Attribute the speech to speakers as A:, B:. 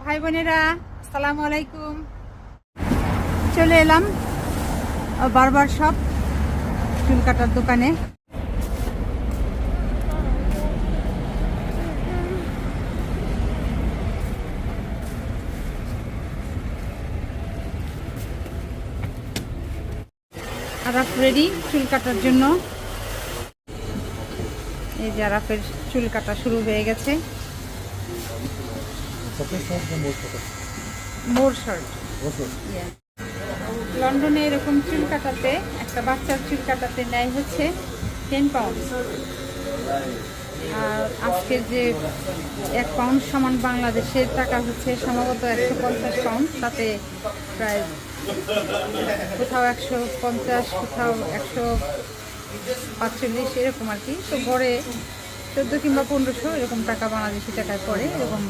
A: ভাই বোনেরা, আসসালামু আলাইকুম। চলে এলাম বারবার শপ চুল কাটার দোকানে। আরাফ রেডি চুল কাটার জন্য। এই যে আরাফের চুল কাটা শুরু হয়ে গেছে। মোর শর্ট। লন্ডনে এরকম চুল কাটাতে, একটা বাচ্চার চুল কাটাতে নেয় হচ্ছে 10 পাউন্ড। আর আজকে যে 1 পাউন্ড সমান বাংলাদেশের টাকা হচ্ছে সম্ভবত 150 পাউন্ড। তাতে প্রায় কোথাও 150, কোথাও 145 এরকম আর কি। তো গড়ে 14 কিংবা 1500 এরকম টাকা বাংলাদেশি টাকায় পড়ে এরকম।